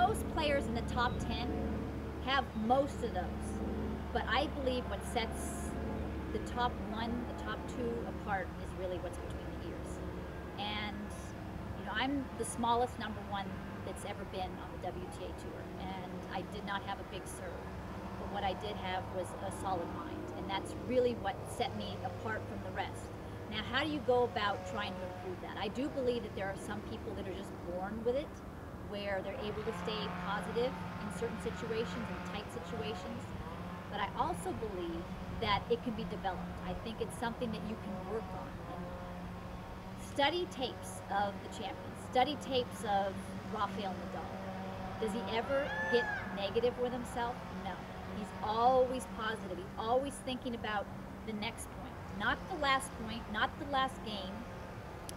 most players in the top 10 have most of those. But I believe what sets the top one, the top two apart is really what's between the ears. And, you know, I'm the smallest number one that's ever been on the WTA Tour. And I did not have a big serve. But what I did have was a solid mind. And that's really what set me apart from the rest. Now, how do you go about trying to improve that? I do believe that there are some people that are just born with it, where they're able to stay positive in certain situations, in tight situations. But I also believe that it can be developed. I think it's something that you can work on. And study tapes of the champions. Study tapes of Rafael Nadal. Does he ever get negative with himself? No. He's always positive. He's always thinking about the next point. Not the last point, not the last game,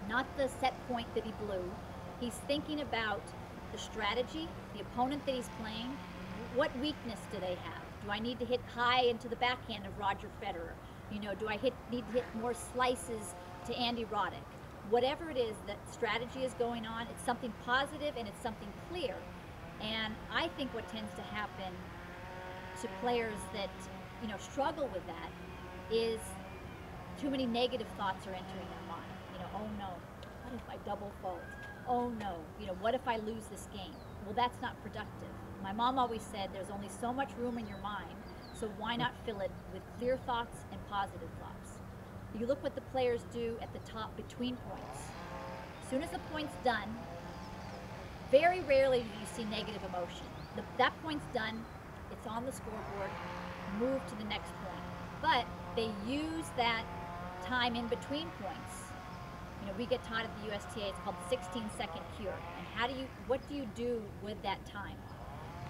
not the set point that he blew. He's thinking about the strategy, the opponent that he's playing. What weakness do they have? Do I need to hit high into the backhand of Roger Federer? You know, do I need to hit more slices to Andy Roddick? Whatever it is that strategy is going on, it's something positive and it's something clear. And I think what tends to happen to players that, you know, struggle with that is too many negative thoughts are entering their mind. You know, oh no, what if I double fault? Oh no, you know, what if I lose this game? Well, that's not productive. My mom always said there's only so much room in your mind, so why not fill it with clear thoughts and positive thoughts? You look what the players do at the top between points. As soon as the point's done, very rarely do you see negative emotion. That point's done, it's on the scoreboard, move to the next point. But they use that time in between points. You know, we get taught at the USTA, it's called the 16-second cure. And what do you do with that time?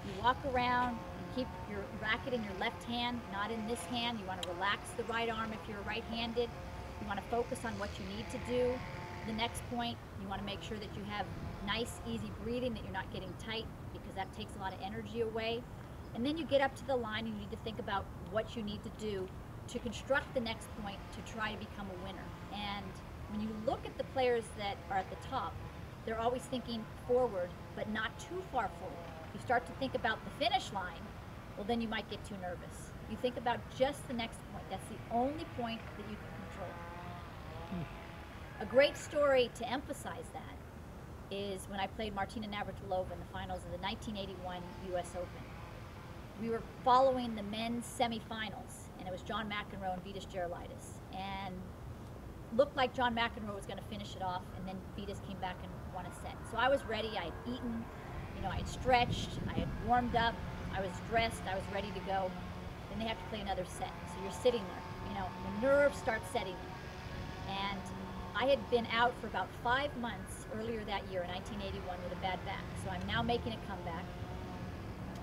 You walk around, you keep your racket in your left hand, not in this hand. You want to relax the right arm if you're right-handed. You want to focus on what you need to do. The next point, you want to make sure that you have nice, easy breathing, that you're not getting tight, because that takes a lot of energy away. And then you get up to the line and you need to think about what you need to do to construct the next point to try to become a winner. And when you look at the players that are at the top, they're always thinking forward, but not too far forward. You start to think about the finish line, well then you might get too nervous. You think about just the next point. That's the only point that you can control. A great story to emphasize that is when I played Martina Navratilova in the finals of the 1981 US Open. We were following the men's semifinals, and it was John McEnroe and Vitas Gerulaitis. And looked like John McEnroe was going to finish it off, and then Vitas came back and won a set. So I was ready. I had eaten, you know, I had stretched, I had warmed up, I was dressed, I was ready to go. Then they have to play another set. So you're sitting there, you know, the nerves start setting in. And I had been out for about 5 months earlier that year in 1981 with a bad back. So I'm now making a comeback.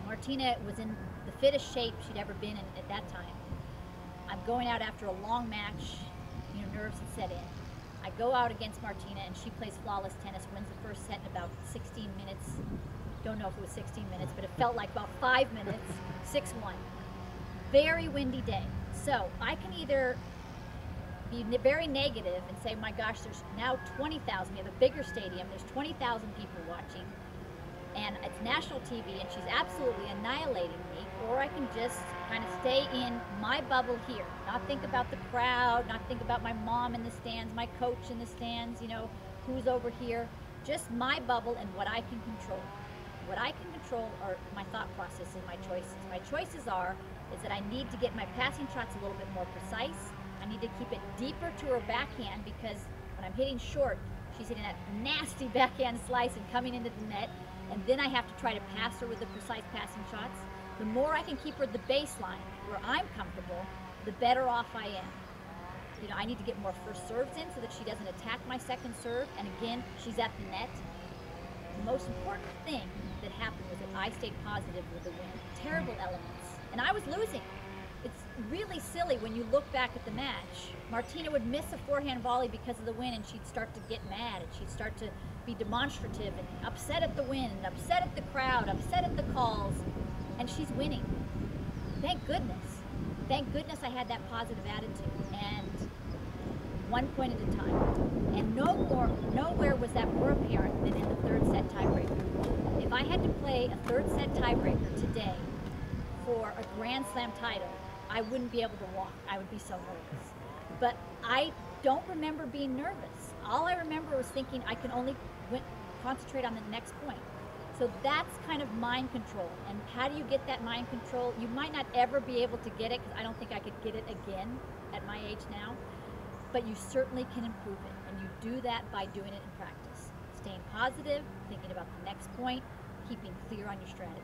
Martina was in the fittest shape she'd ever been in at that time. I'm going out after a long match, you know, nerves had set in. I go out against Martina and she plays flawless tennis, wins the first set in about 16 minutes. Don't know if it was 16 minutes, but it felt like about 5 minutes, 6-1. Very windy day. So I can either be very negative and say, my gosh, there's now 20,000, we have a bigger stadium, there's 20,000 people watching, and it's national TV and she's absolutely annihilating me, or I can just kind of stay in my bubble here, not think about the crowd, not think about my mom in the stands, my coach in the stands, you know, who's over here, just my bubble and what I can control. What I can control are my thought process and my choices. My choices is that I need to get my passing shots a little bit more precise. I need to keep it deeper to her backhand, because when I'm hitting short, she's hitting that nasty backhand slice and coming into the net, and then I have to try to pass her with the precise passing shots. The more I can keep her at the baseline where I'm comfortable, the better off I am. You know, I need to get more first serves in so that she doesn't attack my second serve, and again, she's at the net. The most important thing that happened was that I stayed positive with the win. Terrible elements, and I was losing. It's really silly when you look back at the match. Martina would miss a forehand volley because of the win, and she'd start to get mad, and she'd start to be demonstrative and upset at the win, and upset at the crowd, upset at the calls, and she's winning. Thank goodness. Thank goodness I had that positive attitude, and one point at a time. And nowhere was that more apparent than in the third set tiebreaker. If I had to play a third set tiebreaker today for a Grand Slam title, I wouldn't be able to walk. I would be so nervous. But I don't remember being nervous. All I remember was thinking I can only concentrate on the next point. So that's kind of mind control. And how do you get that mind control? You might not ever be able to get it, because I don't think I could get it again at my age now, but you certainly can improve it. And you do that by doing it in practice. Staying positive, thinking about the next point, keeping clear on your strategy.